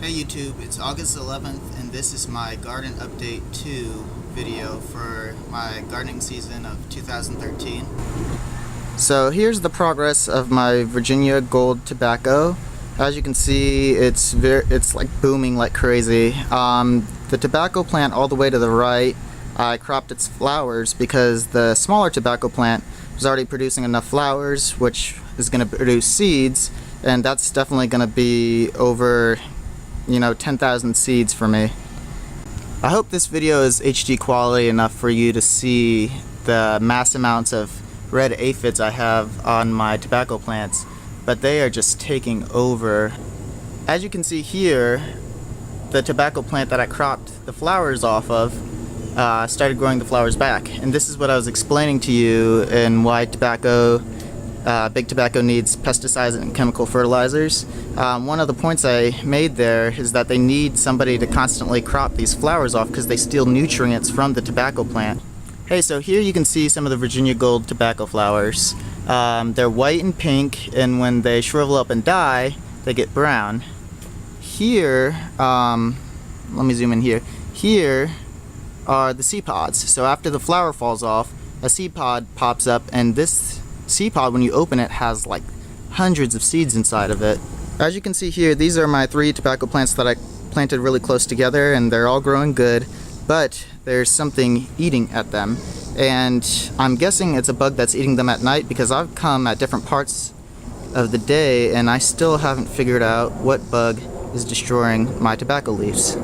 Hey YouTube, it's August 11th and this is my Garden Update 2 video for my gardening season of 2013. So here's the progress of my Virginia Gold tobacco. As you can see, it's like booming like crazy. The tobacco plant all the way to the right, I cropped its flowers because the smaller tobacco plant was already producing enough flowers, which is going to produce seeds, and that's definitely going to be over 10,000 seeds for me. I hope this video is HD quality enough for you to see the mass amounts of red aphids I have on my tobacco plants, but they are just taking over. As you can see here, the tobacco plant that I cropped the flowers off of started growing the flowers back, and this is what I was explaining to you and why big tobacco needs pesticides and chemical fertilizers. One of the points I made there is that they need somebody to constantly crop these flowers off because they steal nutrients from the tobacco plant. Hey, so here you can see some of the Virginia Gold tobacco flowers. They're white and pink, and when they shrivel up and die, they get brown. Here, let me zoom in here. Here are the seed pods. So after the flower falls off, a seed pod pops up, and this seed pod, when you open it, has like hundreds of seeds inside of it. As you can see here, these are my 3 tobacco plants that I planted really close together, and they're all growing good, but there's something eating at them, and I'm guessing it's a bug that's eating them at night because I've come at different parts of the day and I still haven't figured out what bug is destroying my tobacco leaves.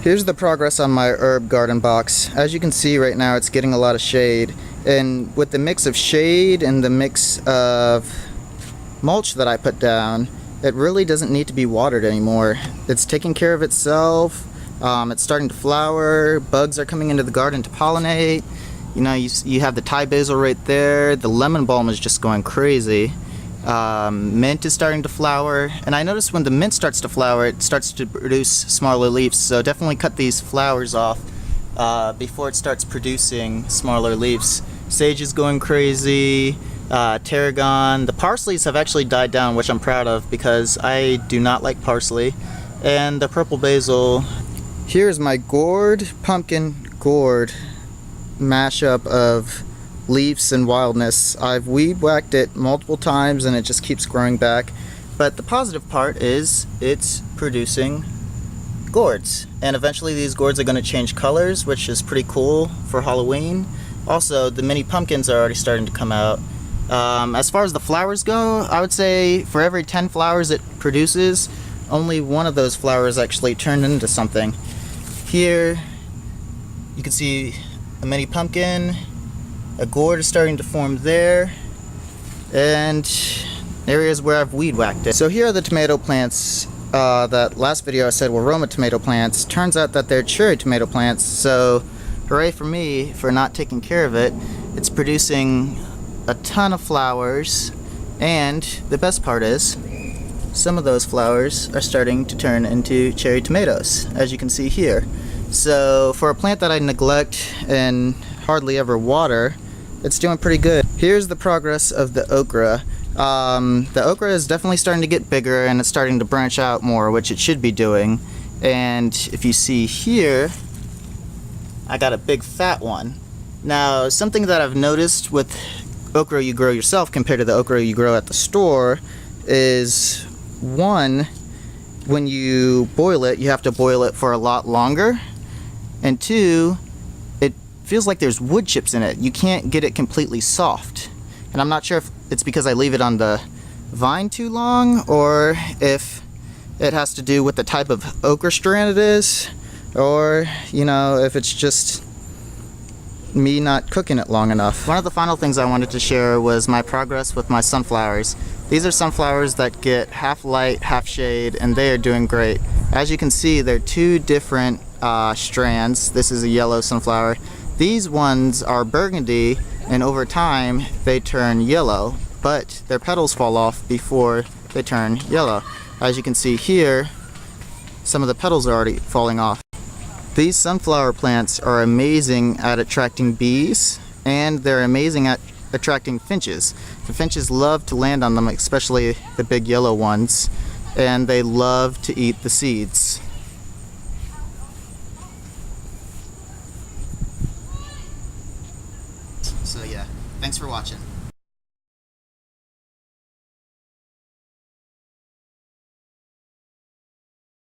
Here's the progress on my herb garden box. As you can see right now, it's getting a lot of shade, and with the mix of shade and the mix of mulch that I put down, it really doesn't need to be watered anymore. It's taking care of itself. It's starting to flower. Bugs are coming into the garden to pollinate. You have the Thai basil right there. The lemon balm is just going crazy. Mint is starting to flower, and I noticed when the mint starts to flower, it starts to produce smaller leaves, so definitely cut these flowers off before it starts producing smaller leaves. Sage is going crazy, tarragon. The parsleys have actually died down, which I'm proud of because I do not like parsley. And the purple basil. Here's my gourd, pumpkin gourd mashup of leaves and wildness. I've weed whacked it multiple times and it just keeps growing back. But the positive part is it's producing gourds. And eventually these gourds are going to change colors, which is pretty cool for Halloween. Also, the mini pumpkins are already starting to come out. As far as the flowers go, I would say for every 10 flowers it produces, only one of those flowers actually turned into something. Here you can see a mini pumpkin, a gourd is starting to form there, and areas where I've weed whacked it. So here are the tomato plants that last video I said were Roma tomato plants. Turns out that they're cherry tomato plants, so hooray for me for not taking care of it. It's producing a ton of flowers, and the best part is some of those flowers are starting to turn into cherry tomatoes, as you can see here. So for a plant that I neglect and hardly ever water, it's doing pretty good. Here's the progress of the okra. The okra is definitely starting to get bigger and it's starting to branch out more, which it should be doing. And if you see here, I got a big fat one. Now, something that I've noticed with okra you grow yourself compared to the okra you grow at the store is, one, when you boil it, you have to boil it for a lot longer, and two, it feels like there's wood chips in it. You can't get it completely soft, and I'm not sure if it's because I leave it on the vine too long or if it has to do with the type of okra strand it is, or if it's just me not cooking it long enough. One of the final things I wanted to share was my progress with my sunflowers. These are sunflowers that get half light, half shade, and they are doing great. As you can see, they're 2 different strands. This is a yellow sunflower. These ones are burgundy, and over time they turn yellow, but their petals fall off before they turn yellow. As you can see here, some of the petals are already falling off. These sunflower plants are amazing at attracting bees, and they're amazing at attracting finches. The finches love to land on them, especially the big yellow ones. and they love to eat the seeds. So yeah, thanks for watching.